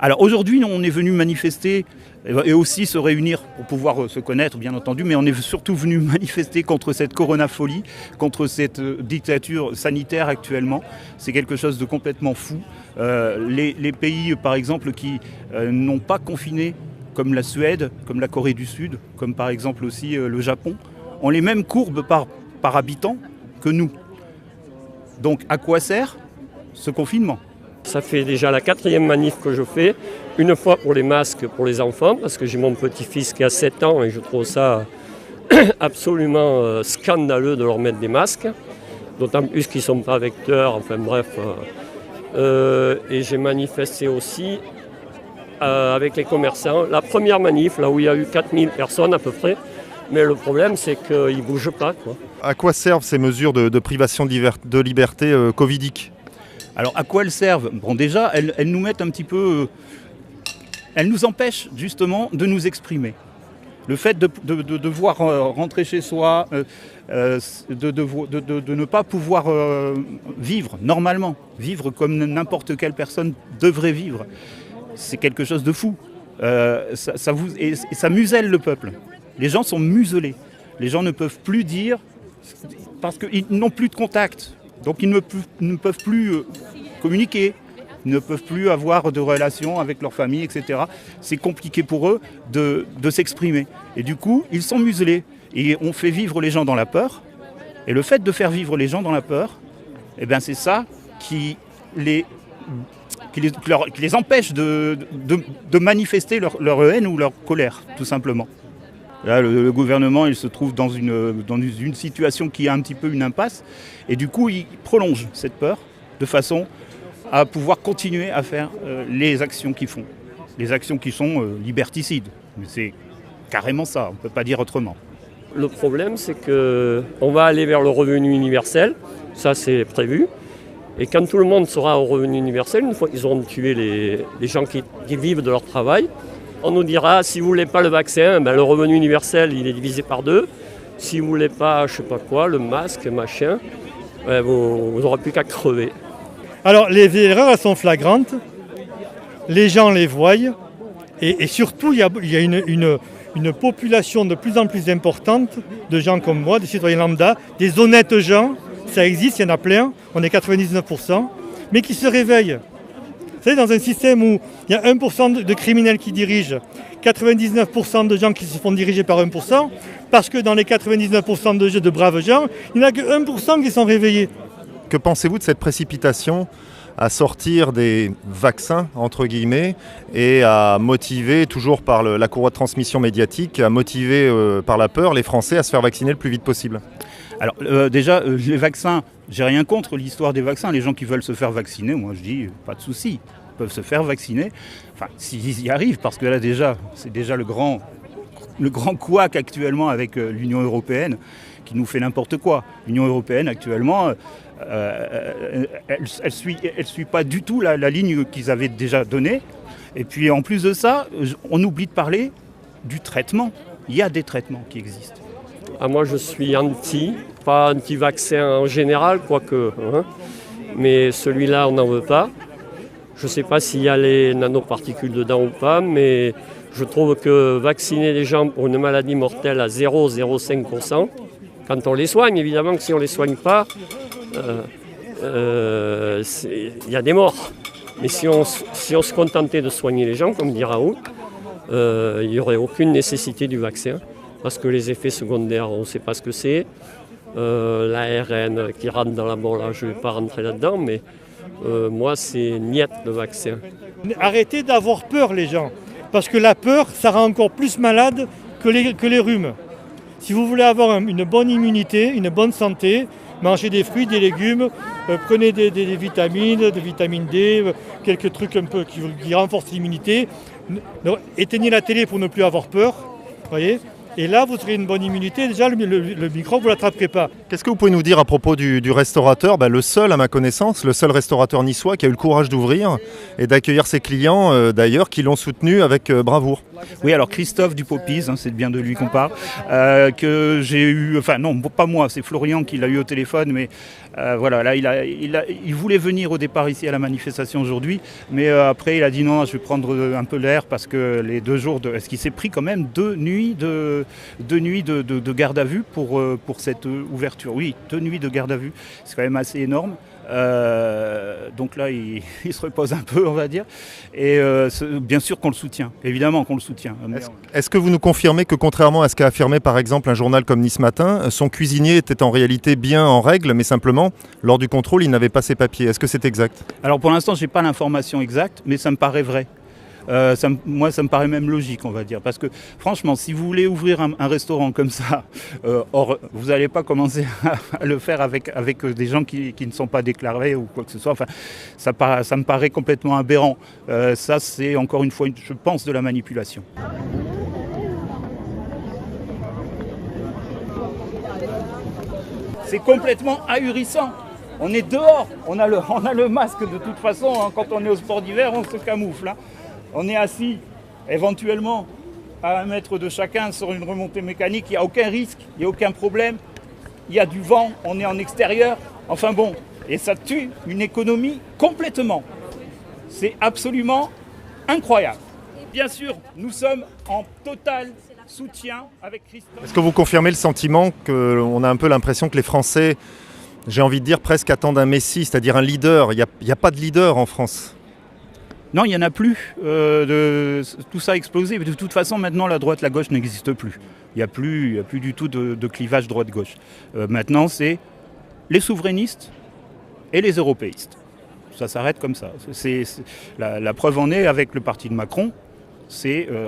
Alors aujourd'hui, on est venu manifester et aussi se réunir pour pouvoir se connaître, bien entendu, mais on est surtout venu manifester contre cette coronafolie, contre cette dictature sanitaire actuellement. C'est quelque chose de complètement fou. Les pays, par exemple, qui n'ont pas confiné, comme la Suède, comme la Corée du Sud, comme par exemple aussi le Japon, ont les mêmes courbes par habitant que nous. Donc à quoi sert ce confinement ? Ça fait déjà la 4e manif que je fais, une fois pour les masques pour les enfants, parce que j'ai mon petit-fils qui a 7 ans et je trouve ça absolument scandaleux de leur mettre des masques, d'autant plus qu'ils ne sont pas vecteurs, enfin bref. Et j'ai manifesté aussi avec les commerçants. La première manif, là où il y a eu 4000 personnes à peu près, mais le problème c'est qu'ils ne bougent pas, quoi. À quoi servent ces mesures de privation de liberté covidiques ? Alors à quoi elles servent ? Bon, déjà, elles nous mettent un petit peu... elles nous empêchent justement de nous exprimer. Le fait de devoir rentrer chez soi, de ne pas pouvoir vivre normalement, vivre comme n'importe quelle personne devrait vivre, c'est quelque chose de fou. Ça muselle le peuple. Les gens sont muselés. Les gens ne peuvent plus dire, parce qu'ils n'ont plus de contact. Donc ils ne peuvent plus communiquer, ils ne peuvent plus avoir de relations avec leur famille, etc. C'est compliqué pour eux de s'exprimer. Et du coup, ils sont muselés. Et on fait vivre les gens dans la peur. Et le fait de faire vivre les gens dans la peur, eh ben c'est ça qui les empêche de manifester leur haine ou leur colère, tout simplement. Là, le gouvernement, il se trouve dans une situation qui est un petit peu une impasse. Et du coup, il prolonge cette peur de façon à pouvoir continuer à faire les actions qu'ils font. Les actions qui sont liberticides. Mais c'est carrément ça, on ne peut pas dire autrement. Le problème, c'est qu'on va aller vers le revenu universel. Ça, c'est prévu. Et quand tout le monde sera au revenu universel, une fois qu'ils auront tué les gens qui vivent de leur travail, on nous dira, si vous ne voulez pas le vaccin, ben le revenu universel, il est divisé par 2. Si vous ne voulez pas, je ne sais pas quoi, le masque, machin, ben vous n'aurez plus qu'à crever. Alors, les erreurs, elles sont flagrantes. Les gens les voient. Et surtout, il y a une population de plus en plus importante de gens comme moi, des citoyens lambda, des honnêtes gens. Ça existe, il y en a plein. On est 99%. Mais qui se réveillent. Vous savez, dans un système où il y a 1% de criminels qui dirigent, 99% de gens qui se font diriger par 1%, parce que dans les 99% de braves gens, il n'y en a que 1% qui sont réveillés. Que pensez-vous de cette précipitation à sortir des vaccins, entre guillemets, et à motiver, toujours par la courroie de transmission médiatique, à motiver par la peur les Français à se faire vacciner le plus vite possible ? Alors déjà, les vaccins, j'ai rien contre l'histoire des vaccins. Les gens qui veulent se faire vacciner, moi je dis, pas de souci, ils peuvent se faire vacciner. Enfin, s'ils y arrivent, parce que là déjà, c'est déjà le grand couac actuellement avec l'Union européenne qui nous fait n'importe quoi. L'Union européenne actuellement, elle suit pas du tout la ligne qu'ils avaient déjà donnée. Et puis en plus de ça, on oublie de parler du traitement. Il y a des traitements qui existent. Ah, moi je suis pas anti-vaccin en général, quoique, hein, mais celui-là on n'en veut pas. Je ne sais pas s'il y a les nanoparticules dedans ou pas, mais je trouve que vacciner les gens pour une maladie mortelle à 0,05%, quand on les soigne, évidemment que si on ne les soigne pas, il y a des morts. Mais si on se contentait de soigner les gens, comme dit Raoult, il n'y aurait aucune nécessité du vaccin. Parce que les effets secondaires, on ne sait pas ce que c'est. L'ARN qui rentre dans la mort, là, je ne vais pas rentrer là-dedans, mais moi, c'est niette le vaccin. Arrêtez d'avoir peur, les gens. Parce que la peur, ça rend encore plus malade que les rhumes. Si vous voulez avoir une bonne immunité, une bonne santé, mangez des fruits, des légumes, prenez des vitamines, de vitamine D, quelques trucs un peu qui renforcent l'immunité. Éteignez la télé pour ne plus avoir peur, voyez. Et là, vous aurez une bonne immunité. Déjà, le microbe, vous ne l'attraperez pas. Qu'est-ce que vous pouvez nous dire à propos du restaurateur, le seul à ma connaissance, le seul restaurateur niçois qui a eu le courage d'ouvrir et d'accueillir ses clients d'ailleurs qui l'ont soutenu avec bravoure? Oui, alors Christophe Dupopise, c'est bien de lui qu'on parle, que j'ai eu, enfin non, pas moi, c'est Florian qui l'a eu au téléphone, mais voilà, là il voulait venir au départ ici à la manifestation aujourd'hui, mais après il a dit non, je vais prendre un peu l'air parce que les 2 jours de... Est-ce qu'il s'est pris quand même 2 nuits de garde à vue pour cette ouverture? Oui, 2 nuits de garde à vue, c'est quand même assez énorme. Donc là, il se repose un peu, on va dire. Et bien sûr qu'on le soutient, évidemment qu'on le soutient. Est-ce que vous nous confirmez que contrairement à ce qu'a affirmé par exemple un journal comme Nice Matin, son cuisinier était en réalité bien en règle, mais simplement, lors du contrôle, il n'avait pas ses papiers? Est-ce que c'est exact? Alors pour l'instant, je n'ai pas l'information exacte, mais ça me paraît vrai. Moi, ça me paraît même logique, on va dire. Parce que franchement, si vous voulez ouvrir un restaurant comme ça, vous n'allez pas commencer à le faire avec des gens qui ne sont pas déclarés ou quoi que ce soit. Enfin, ça me paraît complètement aberrant. Ça, c'est encore une fois, je pense, de la manipulation. C'est complètement ahurissant. On est dehors, on a le masque de toute façon. Quand on est au sport d'hiver, on se camoufle. On est assis, éventuellement, à 1 mètre de chacun sur une remontée mécanique. Il n'y a aucun risque, il n'y a aucun problème. Il y a du vent, on est en extérieur. Enfin bon, et ça tue une économie complètement. C'est absolument incroyable. Bien sûr, nous sommes en total soutien avec Christophe. Est-ce que vous confirmez le sentiment qu'on a un peu l'impression que les Français, j'ai envie de dire, presque attendent un messie, c'est-à-dire un leader? Il n'y a pas de leader en France. Non, il n'y en a plus. Tout ça a explosé. De toute façon, maintenant, la droite, la gauche n'existe plus. Il n'y a plus du tout de clivage droite-gauche. Maintenant, c'est les souverainistes et les européistes. Ça s'arrête comme ça. La preuve en est avec le parti de Macron.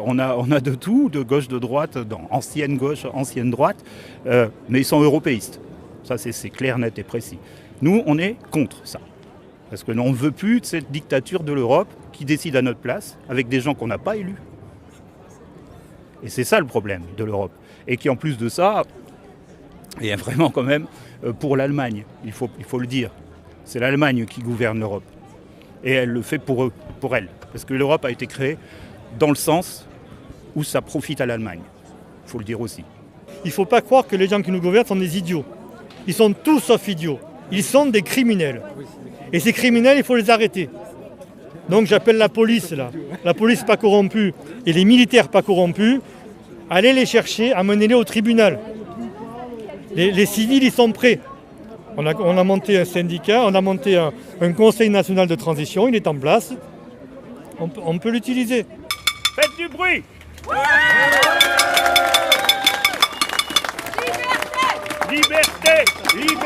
On a de tout, de gauche, de droite, ancienne gauche, ancienne droite, mais ils sont européistes. Ça, c'est clair, net et précis. Nous, on est contre ça. Parce que on ne veut plus de cette dictature de l'Europe qui décide à notre place, avec des gens qu'on n'a pas élus. Et c'est ça le problème de l'Europe. Et qui en plus de ça, est vraiment quand même pour l'Allemagne, il faut le dire. C'est l'Allemagne qui gouverne l'Europe. Et elle le fait pour eux, pour elle. Parce que l'Europe a été créée dans le sens où ça profite à l'Allemagne. Il faut le dire aussi. Il ne faut pas croire que les gens qui nous gouvernent sont des idiots. Ils sont tous sauf idiots. Ils sont des criminels. Et ces criminels, il faut les arrêter. Donc j'appelle la police, là. La police pas corrompue et les militaires pas corrompus, allez les chercher, amenez-les au tribunal. Les civils, ils sont prêts. On a monté un syndicat, on a monté un conseil national de transition, il est en place. On peut l'utiliser. Faites du bruit! Liberté! Liberté!